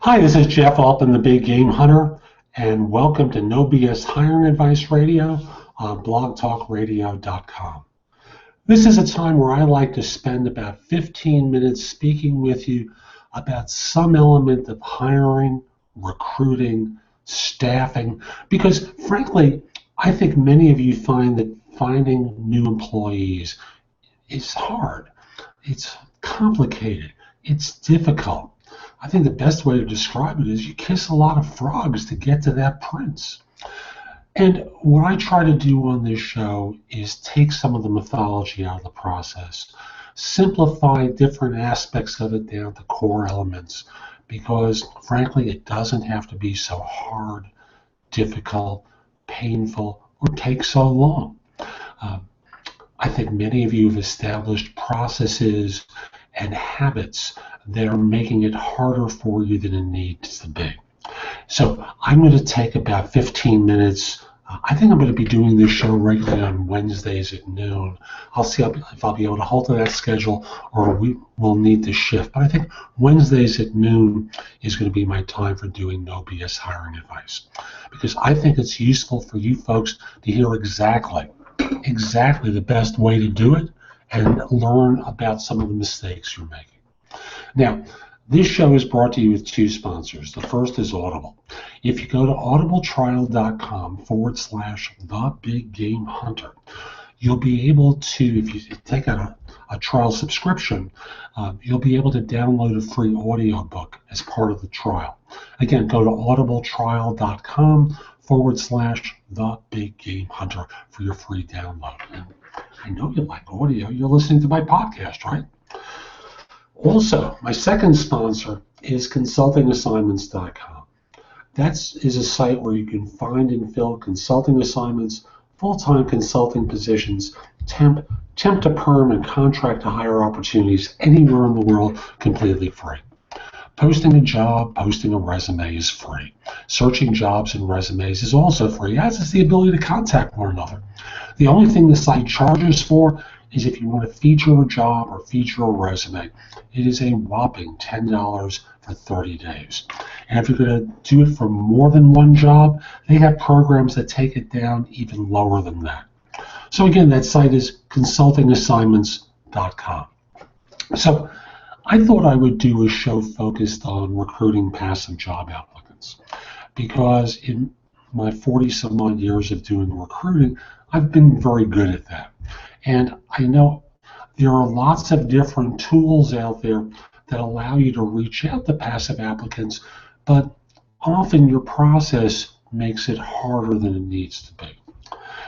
Hi, this is Jeff Altman, the Big Game Hunter, and welcome to No BS Hiring Advice Radio on blogtalkradio.com. This is a time where I like to spend about 15 minutes speaking with you about some element of hiring, recruiting, staffing, because frankly, I think many of you find that finding new employees is hard. It's complicated. It's difficult. I think the best way to describe it is you kiss a lot of frogs to get to that prince. And what I try to do on this show is take some of the mythology out of the process, simplify different aspects of it down to core elements, because frankly, it doesn't have to be so hard, difficult, painful, or take so long. I think many of you have established processes and habits that are making it harder for you than it needs to be. So I'm going to take about 15 minutes. I think I'm going to be doing this show regularly on Wednesdays at noon. I'll see if I'll be able to hold to that schedule or we will need to shift. But I think Wednesdays at noon is going to be my time for doing No BS hiring advice, because I think it's useful for you folks to hear exactly the best way to do it and learn about some of the mistakes you're making. Now, this show is brought to you with two sponsors. The first is Audible. If you go to audibletrial.com/thebiggamehunter, you'll be able to, if you take out a trial subscription, you'll be able to download a free audiobook as part of the trial. Again, go to audibletrial.com/thebiggamehunter for your free download. And I know you like audio. You're listening to my podcast, right? Also, my second sponsor is consultingassignments.com. That is a site where you can find and fill consulting assignments, full-time consulting positions, temp to perm, and contract to hire opportunities anywhere in the world completely free. Posting a job, posting a resume is free. Searching jobs and resumes is also free, as is the ability to contact one another. The only thing the site charges for is if you want to feature a job or feature a resume. It is a whopping $10 for 30 days. And if you're going to do it for more than one job, they have programs that take it down even lower than that. So again, that site is consultingassignments.com. So I thought I would do a show focused on recruiting passive job applicants, because in my 40-some odd years of doing recruiting, I've been very good at that. And I know there are lots of different tools out there that allow you to reach out to passive applicants, but often your process makes it harder than it needs to be.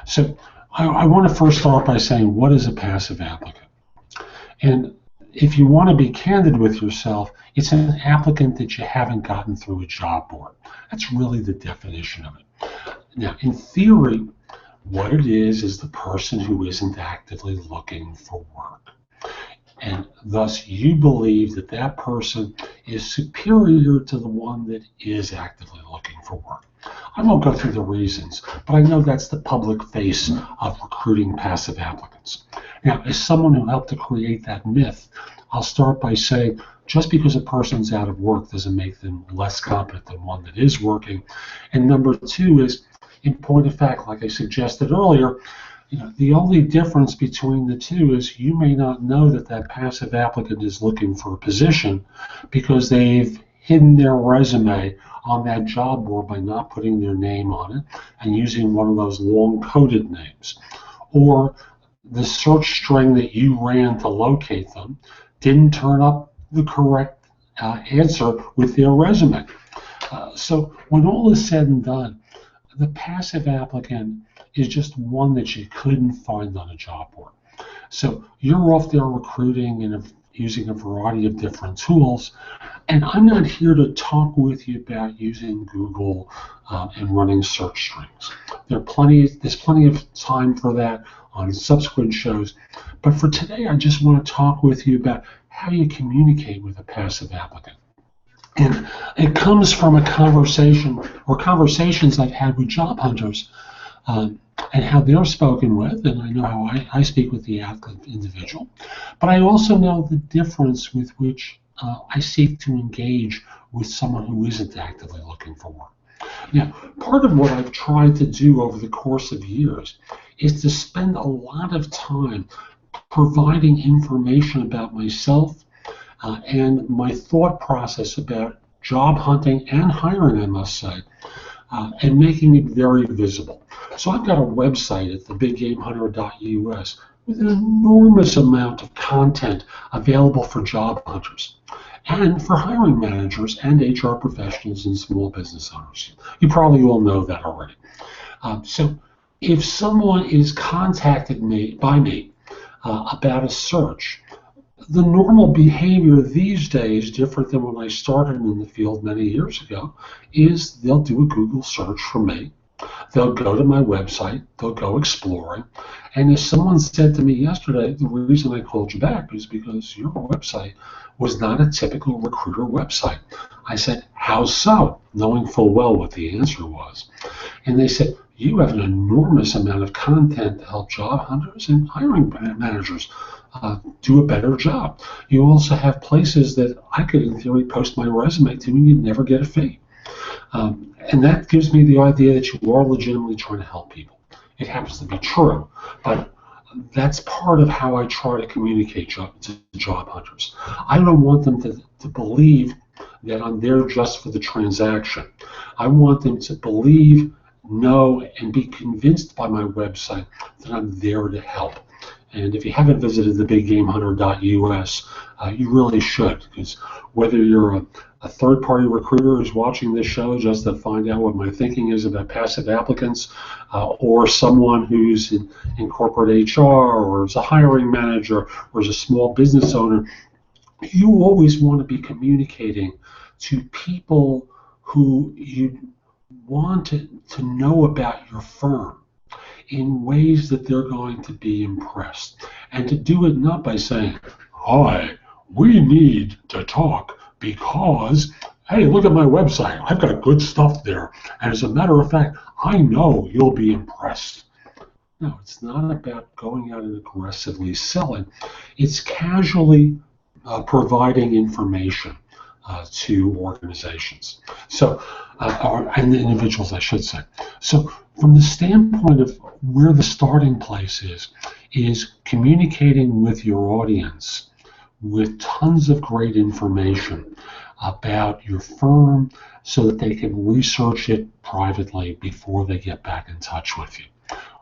So I want to first start by saying, what is a passive applicant? And if you want to be candid with yourself, it's an applicant that you haven't gotten through a job board. That's really the definition of it. Now, in theory, what it is the person who isn't actively looking for work. And thus you believe that that person is superior to the one that is actively looking for work. I won't go through the reasons, but I know that's the public face of recruiting passive applicants. Now, as someone who helped to create that myth, I'll start by saying just because a person's out of work doesn't make them less competent than one that is working. And number two is, in point of fact, like I suggested earlier, the only difference between the two is you may not know that that passive applicant is looking for a position because they've hidden their resume on that job board by not putting their name on it and using one of those long coded names. Or the search string that you ran to locate them didn't turn up the correct answer with their resume. So when all is said and done, the passive applicant is just one that you couldn't find on a job board. So you're off there recruiting and using a variety of different tools, and I'm not here to talk with you about using Google and running search strings. There's plenty of time for that on subsequent shows, but for today I just want to talk with you about how you communicate with a passive applicant. And it comes from a conversation or conversations I've had with job hunters and how they're spoken with, and I know how I speak with the applicant individual, but I also know the difference with which I seek to engage with someone who isn't actively looking for work. Now, part of what I've tried to do over the course of years is to spend a lot of time providing information about myself and my thought process about job hunting and hiring, I must say, and making it very visible. So I've got a website at thebiggamehunter.us with an enormous amount of content available for job hunters and for hiring managers and HR professionals and small business owners. You probably all know that already. So if someone is contacted by me about a search, the normal behavior these days, different than when I started in the field many years ago, is they'll do a Google search for me. They'll go to my website, they'll go exploring, and as someone said to me yesterday, the reason I called you back is because your website was not a typical recruiter website. I said, how so? Knowing full well what the answer was. And they said, you have an enormous amount of content to help job hunters and hiring managers do a better job. You also have places that I could, in theory, post my resume to and you'd never get a fee. And that gives me the idea that you are legitimately trying to help people. It happens to be true, but that's part of how I try to communicate to job hunters. I don't want them to believe that I'm there just for the transaction. I want them to believe, know, and be convinced by my website that I'm there to help. And if you haven't visited thebiggamehunter.us, you really should, because whether you're a third-party recruiter who's watching this show just to find out what my thinking is about passive applicants, or someone who's in corporate HR, or is a hiring manager, or is a small business owner, you always want to be communicating to people who you want to know about your firm in ways that they're going to be impressed. And to do it not by saying, hi, we need to talk because, hey, look at my website. I've got good stuff there. And as a matter of fact, I know you'll be impressed. No, it's not about going out and aggressively selling. It's casually providing information to organizations. So, and individuals, I should say. So from the standpoint of where the starting place is communicating with your audience with tons of great information about your firm so that they can research it privately before they get back in touch with you.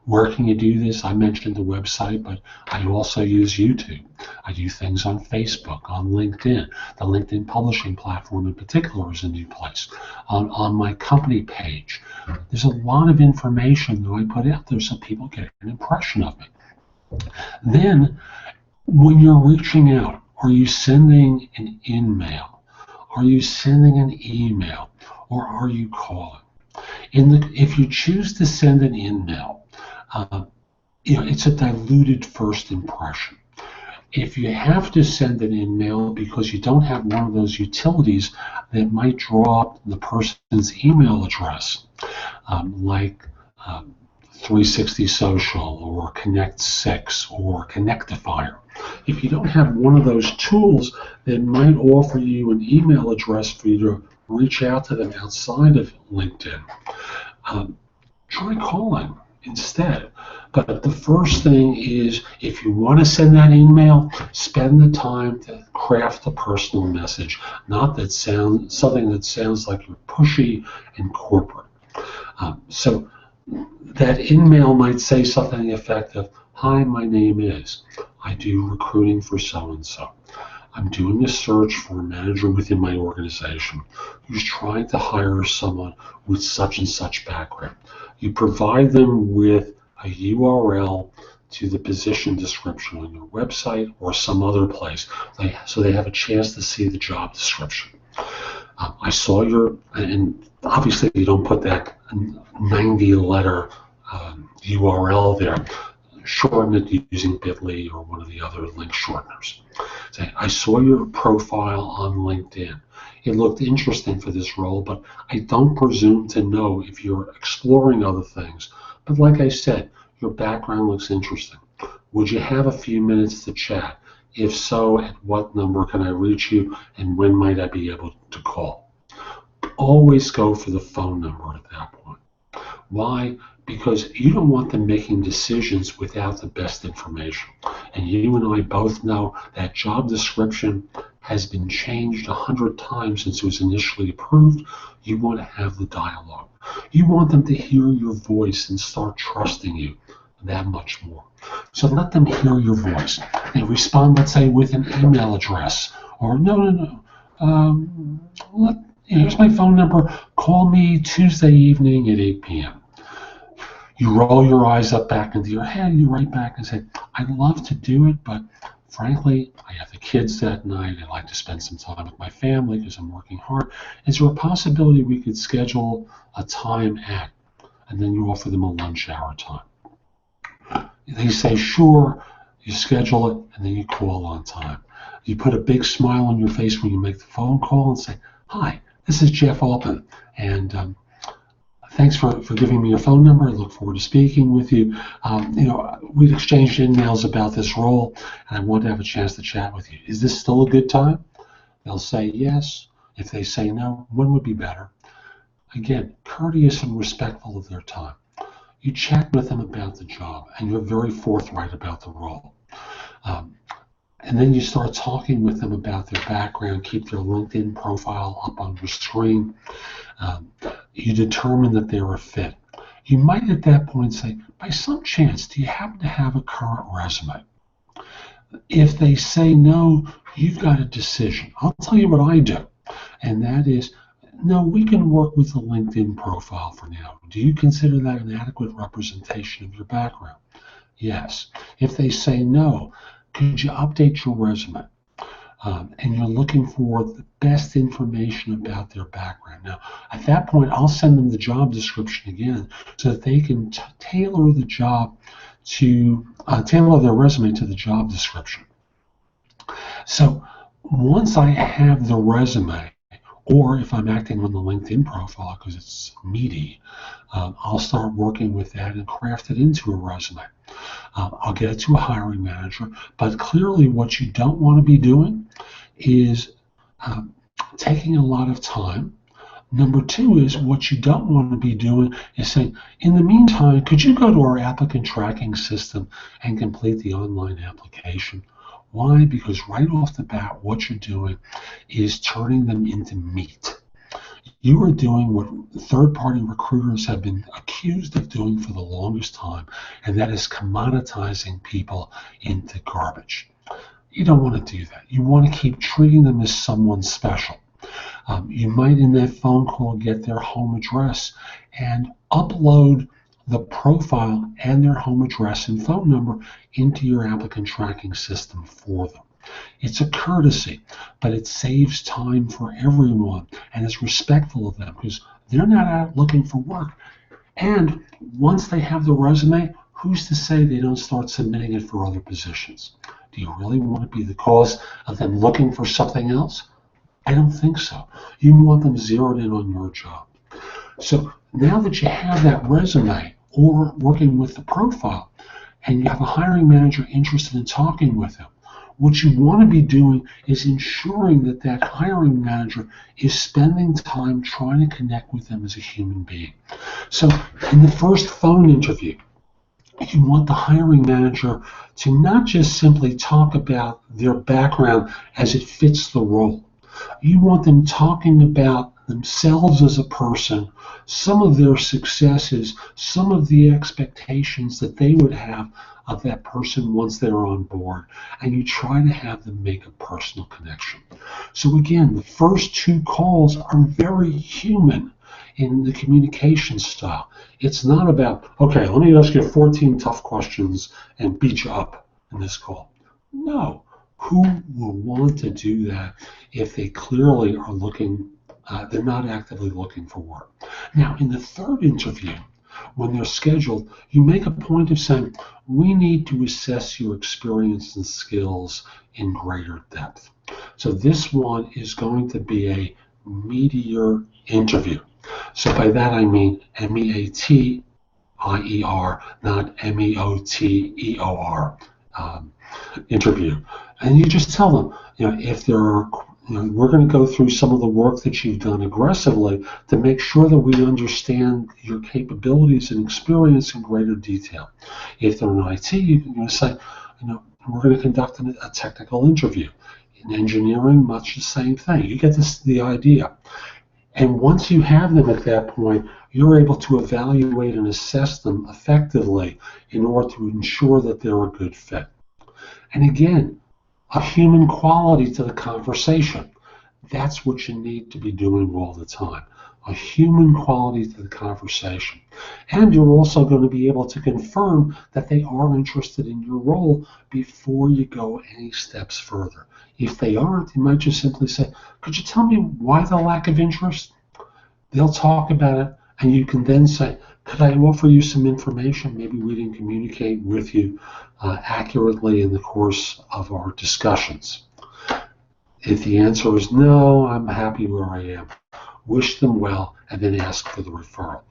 Where can you do this? I mentioned the website, but I also use YouTube. I do things on Facebook, on LinkedIn. The LinkedIn publishing platform in particular is a new place. On my company page, there's a lot of information that I put out there so people get an impression of me. Then, when you're reaching out, are you sending an in-mail? Are you sending an email? Or are you calling? If you choose to send an in-mail, it's a diluted first impression. If you have to send an in-mail because you don't have one of those utilities that might draw up the person's email address, like 360 Social or Connect 6 or Connectifier, if you don't have one of those tools that might offer you an email address for you to reach out to them outside of LinkedIn, try calling instead. But the first thing is, if you want to send that email, spend the time to craft a personal message, not something that sounds like you're pushy and corporate. So that email might say something to the effect of, hi, my name is, I do recruiting for so-and-so. I'm doing a search for a manager within my organization who's trying to hire someone with such and such background. You provide them with a URL to the position description on your website or some other place, so they have a chance to see the job description. I saw and obviously you don't put that 90-letter URL there. Shorten it using bit.ly or one of the other link shorteners. Say, I saw your profile on LinkedIn. It looked interesting for this role, but I don't presume to know if you're exploring other things. But like I said, your background looks interesting. Would you have a few minutes to chat? If so, at what number can I reach you, and when might I be able to call? Always go for the phone number at that point. Why? Because you don't want them making decisions without the best information. And you and I both know that job description has been changed 100 times since it was initially approved. You want to have the dialogue. You want them to hear your voice and start trusting you that much more. So let them hear your voice. They respond, let's say, with an email address, or no. Here's my phone number. Call me Tuesday evening at 8 p.m. You roll your eyes up back into your head, you write back and say, I'd love to do it, but frankly, I have the kids that night. I'd like to spend some time with my family because I'm working hard. Is there a possibility we could schedule a time at, and then you offer them a lunch hour time? They say, sure, you schedule it, and then you call on time. You put a big smile on your face when you make the phone call and say, hi, this is Jeff Altman, and thanks for giving me your phone number. I look forward to speaking with you. We've exchanged emails about this role, and I want to have a chance to chat with you. Is this still a good time? They'll say yes. If they say no, when would be better? Again, courteous and respectful of their time. You chat with them about the job, and you're very forthright about the role. And then you start talking with them about their background, keep their LinkedIn profile up on your screen. You determine that they're a fit. You might at that point say, by some chance, do you happen to have a current resume? If they say no, you've got a decision. I'll tell you what I do, and that is, no, we can work with the LinkedIn profile for now. Do you consider that an adequate representation of your background? Yes. If they say no, could you update your resume? And you're looking for the best information about their background. Now, at that point, I'll send them the job description again so that they can tailor the job to tailor their resume to the job description. So once I have the resume, or if I'm acting on the LinkedIn profile because it's meaty, I'll start working with that and craft it into a resume. I'll get it to a hiring manager, but clearly what you don't want to be doing is taking a lot of time. Number two is what you don't want to be doing is saying, in the meantime, could you go to our applicant tracking system and complete the online application? Why? Because right off the bat, what you're doing is turning them into meat. You are doing what third-party recruiters have been accused of doing for the longest time, and that is commoditizing people into garbage. You don't want to do that. You want to keep treating them as someone special. You might in that phone call get their home address and upload the profile and their home address and phone number into your applicant tracking system for them. It's a courtesy, but it saves time for everyone and is respectful of them because they're not out looking for work. And once they have the resume, who's to say they don't start submitting it for other positions? Do you really want to be the cause of them looking for something else? I don't think so. You want them zeroed in on your job. So now that you have that resume or working with the profile and you have a hiring manager interested in talking with them, what you want to be doing is ensuring that that hiring manager is spending time trying to connect with them as a human being. So in the first phone interview, you want the hiring manager to not just simply talk about their background as it fits the role. You want them talking about themselves as a person, some of their successes, some of the expectations that they would have of that person once they're on board, and you try to have them make a personal connection. So again, the first two calls are very human in the communication style. It's not about, okay, let me ask you 14 tough questions and beat you up in this call. No. Who will want to do that if they clearly are looking, they're not actively looking for work? Now, in the third interview, when they're scheduled, you make a point of saying, we need to assess your experience and skills in greater depth. So this one is going to be a meatier interview. So by that I mean MEATIER, not MEOTEOR interview. And you just tell them, if there are, we're going to go through some of the work that you've done aggressively to make sure that we understand your capabilities and experience in greater detail. If they're in IT, you can say, we're going to conduct a technical interview. In engineering, much the same thing. You get the idea. And once you have them at that point, you're able to evaluate and assess them effectively in order to ensure that they're a good fit. And again, a human quality to the conversation. That's what you need to be doing all the time. A human quality to the conversation. And you're also going to be able to confirm that they are interested in your role before you go any steps further. If they aren't, you might just simply say, could you tell me why the lack of interest? They'll talk about it, and you can then say, could I offer you some information? Maybe we didn't communicate with you accurately in the course of our discussions. If the answer is no, I'm happy where I am. Wish them well, and then ask for the referral.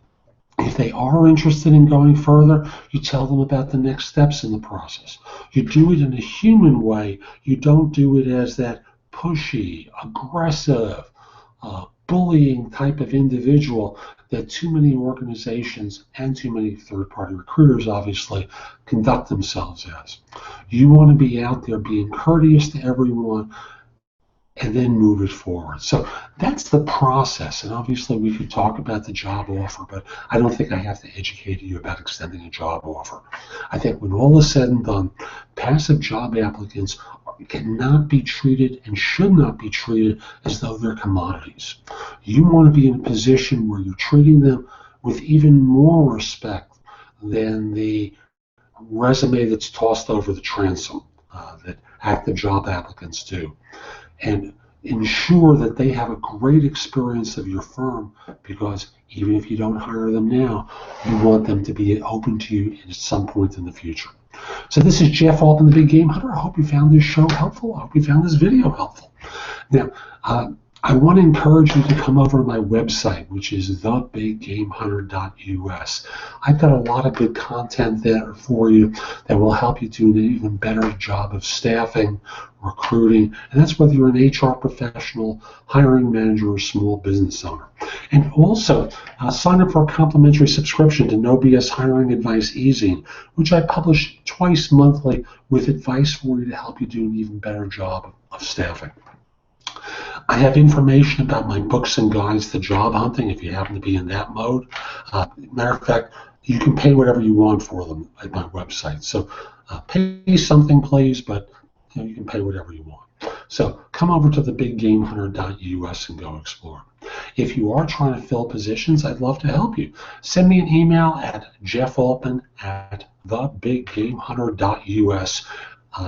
If they are interested in going further, you tell them about the next steps in the process. You do it in a human way. You don't do it as that pushy, aggressive, bullying type of individual that too many organizations and too many third-party recruiters obviously conduct themselves as. You want to be out there being courteous to everyone, and then move it forward. So that's the process. And obviously we could talk about the job offer, but I don't think I have to educate you about extending a job offer. I think when all is said and done, passive job applicants cannot be treated and should not be treated as though they're commodities. You want to be in a position where you're treating them with even more respect than the resume that's tossed over the transom that active job applicants do. And ensure that they have a great experience of your firm, because even if you don't hire them now, you want them to be open to you at some point in the future. So this is Jeff Altman, the Big Game Hunter. I hope you found this show helpful. I hope you found this video helpful. Now, I want to encourage you to come over to my website, which is thebiggamehunter.us. I've got a lot of good content there for you that will help you do an even better job of staffing, recruiting, and that's whether you're an HR professional, hiring manager, or small business owner. And also, sign up for a complimentary subscription to No BS Hiring Advice Easy, which I publish twice monthly with advice for you to help you do an even better job of staffing. I have information about my books and guides to job hunting if you happen to be in that mode. Matter of fact, you can pay whatever you want for them at my website. So pay something, please, but you can pay whatever you want. So come over to thebiggamehunter.us and go explore. If you are trying to fill positions, I'd love to help you. Send me an email at jeffaltman@thebiggamehunter.us.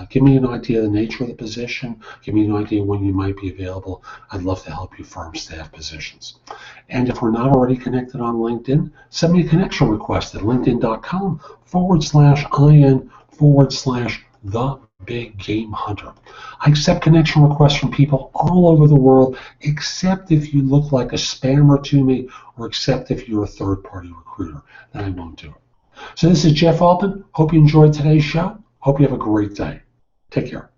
Give me an idea of the nature of the position. Give me an idea when you might be available. I'd love to help you firm staff positions. And if we're not already connected on LinkedIn, send me a connection request at linkedin.com/IN/the-big-game-hunter. I accept connection requests from people all over the world, except if you look like a spammer to me, or except if you're a third-party recruiter. Then I won't do it. So this is Jeff Altman. Hope you enjoyed today's show. Hope you have a great day. Take care.